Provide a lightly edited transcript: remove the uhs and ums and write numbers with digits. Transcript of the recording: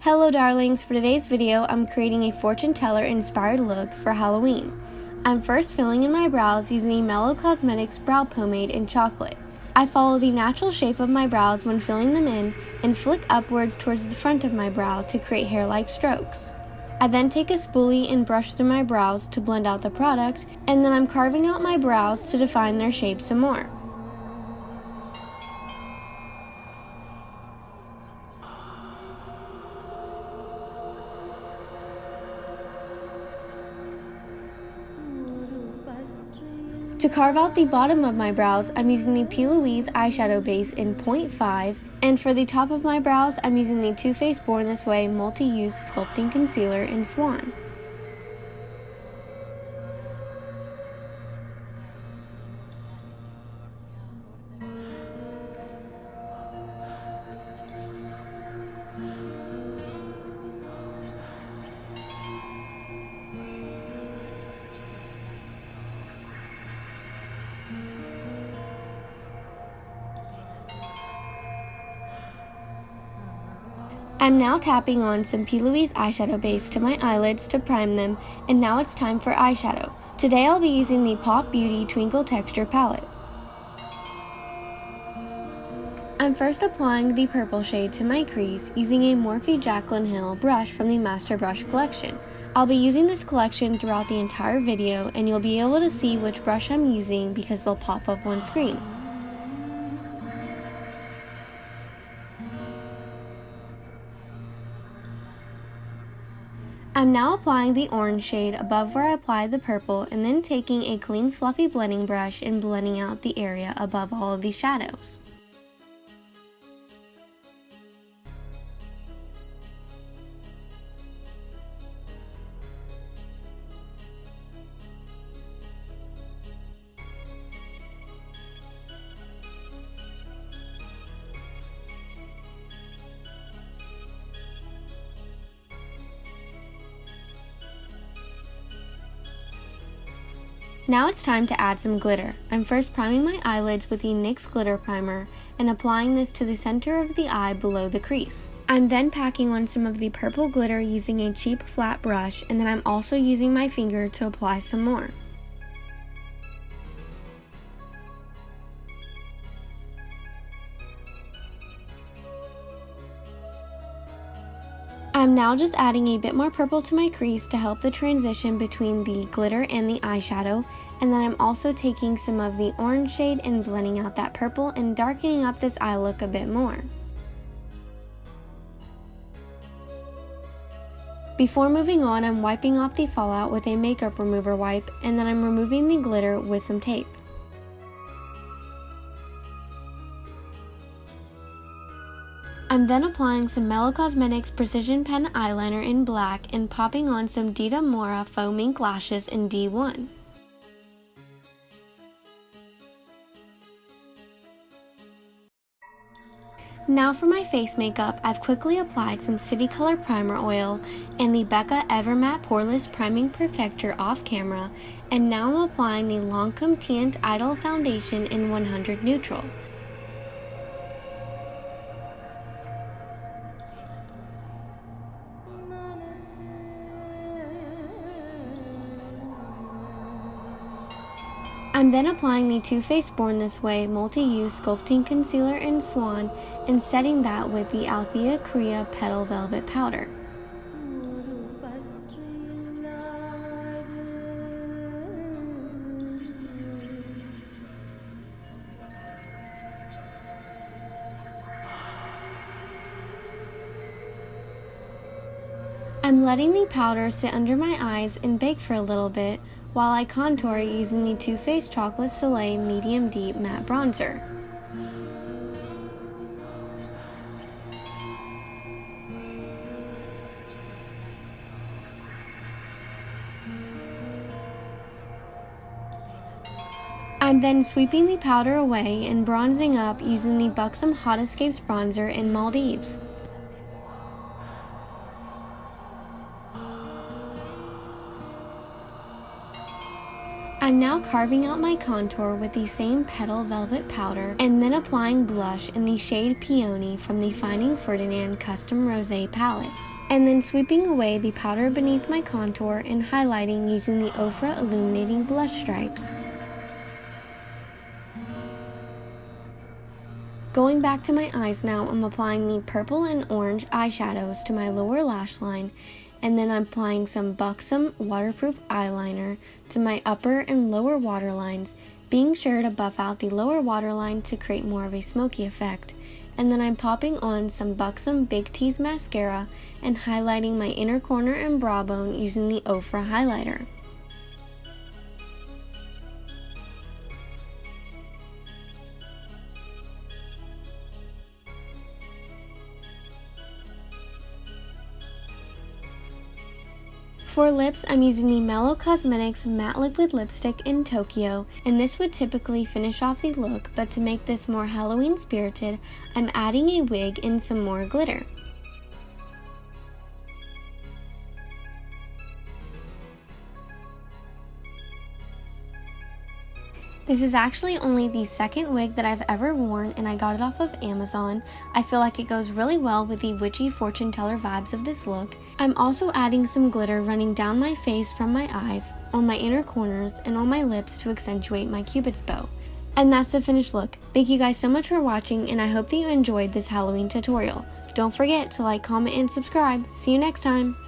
Hello darlings, for today's video I'm creating a fortune teller inspired look for Halloween. I'm first filling in my brows using the Mellow Cosmetics brow pomade in chocolate. I follow the natural shape of my brows when filling them in and flick upwards towards the front of my brow to create hair-like strokes. I then take a spoolie and brush through my brows to blend out the product, and then I'm carving out my brows to define their shape some more. To carve out the bottom of my brows, I'm using the PLouise eyeshadow base in 0.5, and for the top of my brows, I'm using the Too Faced Born This Way multi-use sculpting concealer in Swan. I'm now tapping on some PLouise eyeshadow base to my eyelids to prime them, and now it's time for eyeshadow. Today I'll be using the Pop Beauty Twinkle Texture palette. I'm first applying the purple shade to my crease using a Morphe Jaclyn Hill brush from the Master Brush collection. I'll be using this collection throughout the entire video, and you'll be able to see which brush I'm using because they'll pop up on screen. I'm now applying the orange shade above where I applied the purple, and then taking a clean fluffy blending brush and blending out the area above all of these shadows. Now it's time to add some glitter. I'm first priming my eyelids with the NYX glitter primer and applying this to the center of the eye below the crease. I'm then packing on some of the purple glitter using a cheap flat brush, and then I'm also using my finger to apply some more. I'm now just adding a bit more purple to my crease to help the transition between the glitter and the eyeshadow, and then I'm also taking some of the orange shade and blending out that purple and darkening up this eye look a bit more. Before moving on, I'm wiping off the fallout with a makeup remover wipe, and then I'm removing the glitter with some tape. I'm then applying some Mellow Cosmetics Precision Pen Eyeliner in black and popping on some Dita Mora faux mink lashes in D1. Now for my face makeup, I've quickly applied some City Color Primer Oil and the Becca Evermatte Poreless Priming Perfector off camera, and now I'm applying the Lancome Teint Idol Foundation in 100 Neutral. I'm then applying the Too Faced Born This Way multi-use sculpting concealer in Swan and setting that with the Althea Korea Petal Velvet Powder. I'm letting the powder sit under my eyes and bake for a little bit while I contour using the Too Faced Chocolate Soleil Medium Deep Matte Bronzer. I'm then sweeping the powder away and bronzing up using the Buxom Hot Escapes Bronzer in Maldives. I'm now carving out my contour with the same Petal Velvet powder and then applying blush in the shade Peony from the Finding Ferdinand Custom Rosé palette. and then sweeping away the powder beneath my contour and highlighting using the Ofra illuminating blush stripes. Going back to my eyes now, I'm applying the purple and orange eyeshadows to my lower lash line, and then I'm applying some Buxom waterproof eyeliner to my upper and lower waterlines, being sure to buff out the lower waterline to create more of a smoky effect. And then I'm popping on some Buxom Big Tease mascara and highlighting my inner corner and brow bone using the Ofra highlighter. For lips, I'm using the Mellow Cosmetics Matte Liquid Lipstick in Tokyo, and this would typically finish off the look, but to make this more Halloween spirited, I'm adding a wig and some more glitter. This is actually only the second wig that I've ever worn, and I got it off of Amazon. I feel like it goes really well with the witchy fortune teller vibes of this look. I'm also adding some glitter running down my face from my eyes, on my inner corners, and on my lips to accentuate my cupid's bow. And that's the finished look. Thank you guys so much for watching, and I hope that you enjoyed this Halloween tutorial. Don't forget to like, comment, and subscribe. See you next time!